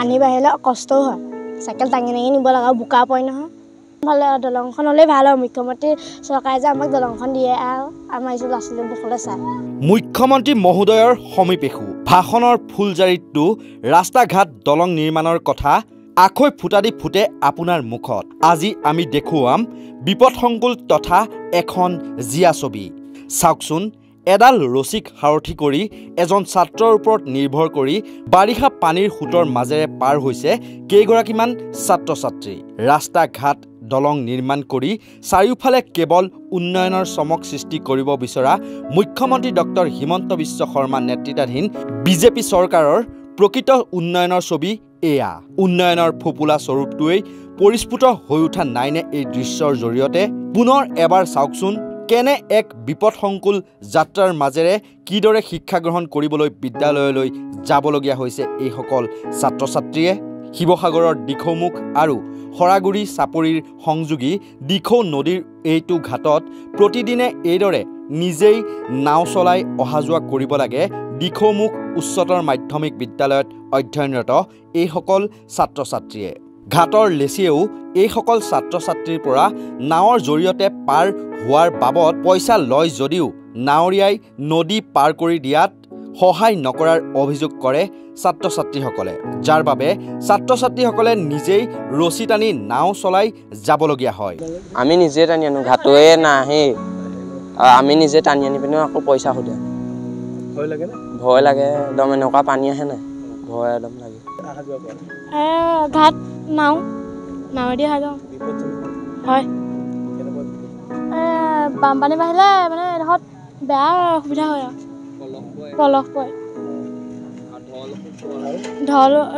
পানী বাঢ়িলে কষ্টও হয় সাইকেল টাঙি টাঙি নিব লগা বোকা পয় নহয় ভালে দলংখন হলে ভাল হয় মুখ্যমন্ত্ৰী চৰকাৰে যে আমাক দলংখন দিয়ে আৰু আমাৰ ইছু লাছলি বুকলে চাই মুখ্যমন্ত্ৰী মহোদয়ৰ সমীপেশু ভাষণৰ ফুলজাৰিটো ৰাস্তা ঘাট দলং নিৰ্মাণৰ কথা আখৈ ফুটা দি ফুটে আপোনাৰ মুখত আজি আমি দেখুৱাম বিপদসংকুল তথা এখন জিয়া ছবি চাওকচোন এডাল ৰচিক হাৰথি কৰি এজন ছাত্ৰৰ ওপৰত নিৰ্ভৰ কৰি বাৰিষা পানীৰ খুঁটৰ মাজেৰে পাৰ হৈছে কেইগৰাকীমান ছাত্ৰ ছাত্ৰী ৰাস্তা ঘাট দলং নিৰ্মাণ কৰি চাৰিওফালে কেৱল উন্নয়নৰ চমক সৃষ্টি কৰিব বিচৰা মুখ্যমন্ত্ৰী ডক্টৰ হিমন্ত বিশ্ব শৰ্মা নেতৃত্বাধীন বিজেপি চৰকাৰৰ প্ৰকৃত উন্নয়নৰ ছবি এয়া উন্নয়নৰ ফপুলা স্বৰূপটোৱেই পৰিস্ফুট হৈ উঠা নাইনে এই দৃশ্যৰ জৰিয়তে পুনৰ এবাৰ চাওকচোন কেনে এক বিপদসংকুল যাত্ৰাৰ মাজেৰে কিদৰে শিক্ষা গ্ৰহণ কৰিবলৈ বিদ্যালয়লৈ যাবলগীয়া হৈছে এই সকল ছাত্ৰ ছাত্ৰীয়ে শিৱসাগৰৰ দিখৌমুখ আৰু খৰাগুৰি চাপৰিৰ সংযোগী দিখৌ নদীৰ এইটো ঘাটত প্ৰতিদিনে এইদৰে নিজেই নাও চলাই অহা যোৱা কৰিব লাগে দিখৌমুখ উচ্চতৰ মাধ্যমিক বিদ্যালয়ত অধ্যয়নৰত এই সকল ছাত্ৰ ছাত্ৰীয়ে ঘাটৰ লেচিয়েও এই সকল ছাত্ৰ ছাত্ৰীৰ পৰা নাৱৰ জৰিয়তে পাৰ হোৱাৰ বাবদ পইচা লয় যদিও নাৱৰীয়াই নদী পাৰ কৰি দিয়াত সহায় নকৰাৰ অভিযোগ কৰে ছাত্ৰ ছাত্ৰীসকলে যাৰ বাবে ছাত্ৰ ছাত্ৰীসকলে নিজেই ৰছী টানি নাও চলাই যাবলগীয়া হয় আমি নিজে টানি আনো ঘাটয়ে নাহে আমি নিজে টানি আনি পিনে আকৌ পইচা সোধে ভয় লাগে একদম এনেকুৱা পানী আহে নাই ভয় একদম লাগে ঘাট নাৱেদি অহা যাওঁ হয় বানপানী বাঢ়িলে মানে এডোখৰত বেয়া অসুবিধা হয় আৰু পলস পৰে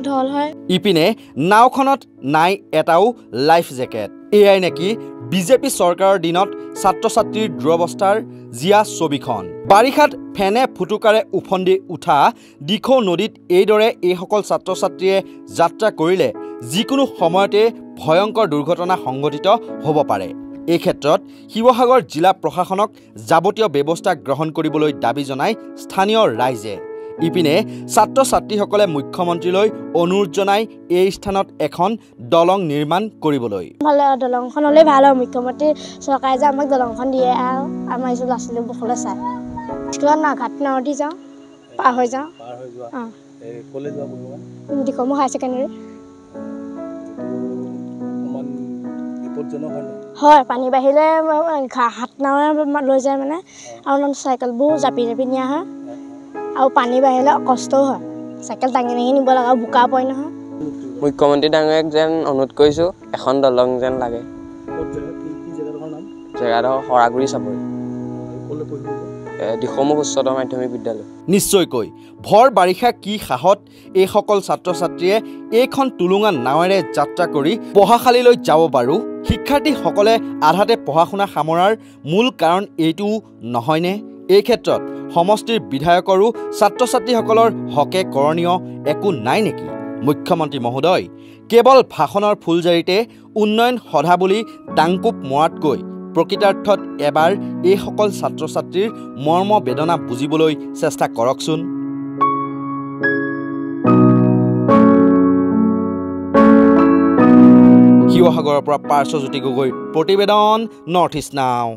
ঢল হয় ইপিনে নাওখনত নাই এটাও লাইফ জেকেট এয়াই নেকি বিজেপি চৰকাৰৰ দিনত ছাত্ৰ ছাত্ৰীৰ দুৰৱস্থাৰ জিয়া ছবিখন বাৰিষাত ফেনে ফুটুকাৰে উফন্দি উঠা দিখৌ নদীত এইদৰে এইসকল ছাত্ৰ ছাত্ৰীয়ে যাত্ৰা কৰিলে যিকোনো সময়তে ভয়ংকৰ দুৰ্ঘটনা সংঘটিত হ'ব পাৰে এই ক্ষেত্ৰত শিৱসাগৰ জিলা প্ৰশাসনক যাৱতীয় ব্যৱস্থা গ্ৰহণ কৰিবলৈ দাবী জনাই স্থানীয় ৰাইজে ইপিনে ছাত্ৰ ছাত্ৰীসকলে মুখ্যমন্ত্ৰীলৈ অনুৰোধ জনাই এই স্থানত এখন দলং নিৰ্মাণ কৰিবলৈ ভালে দলংখন হলে ভাল হয় মুখ্যমন্ত্ৰী চৰকাৰে যে আমাক দলংখন দিয়ে আৰু আমাৰ ইছু লাছলি বুকলে চাই স্কুলত না ঘাট নাৱেদি যাওঁ পাৰ হৈ যাওঁ দিখৌমুখ হাই ছেকেণ্ডেৰী হয় পানী বাঢ়িলে হাত নাৱে লৈ যায় মানে আৰু চাইকেলবোৰ জাপি জাপি নিয়া হয় আৰু পানী বাঢ়িলে কষ্টও হয় সাইকেল টাঙি টাঙি নিব লগা বোকা পয় নহয় মুখ্যমন্ত্ৰী ডাঙৰীয়াক যেন অনুৰোধ কৰিছোঁ এখন দলং যেন লাগে জেগাডোখৰ খৰাগুৰি চাপৰি দিখৌমুখ উচ্চতৰ মাধ্যমিক বিদ্যালয় নিশ্চয়কৈ ভৰ বাৰিষা কি সাহত এই সকল ছাত্ৰ ছাত্ৰীয়ে এইখন টুলুঙা নাৱেৰে যাত্ৰা কৰি পঢ়াশালীলৈ যাব বাৰু শিক্ষাৰ্থীসকলে আধাতে পঢ়া শুনা সামৰাৰ মূল কাৰণ এইটো নহয়নে এই ক্ষেত্ৰত সমষ্টিৰ বিধায়কৰো ছাত্ৰ ছাত্ৰীসকলৰ হকে কৰণীয় একো নাই নেকি মুখ্যমন্ত্ৰী মহোদয় কেৱল ভাষণৰ ফুলজাৰিতে উন্নয়ন সধা বুলি ডাংকুপ মৰাতকৈ প্ৰকৃতাৰ্থত এবাৰ এই সকল ছাত্ৰ ছাত্ৰীৰ মৰ্ম বেদনা বুজিবলৈ চেষ্টা কৰকচোন শিৱসাগৰৰ পৰা পাৰ্শ্বজ্যোতি গগৈৰ প্ৰতিবেদন নৰ্থ ইষ্ট নাও।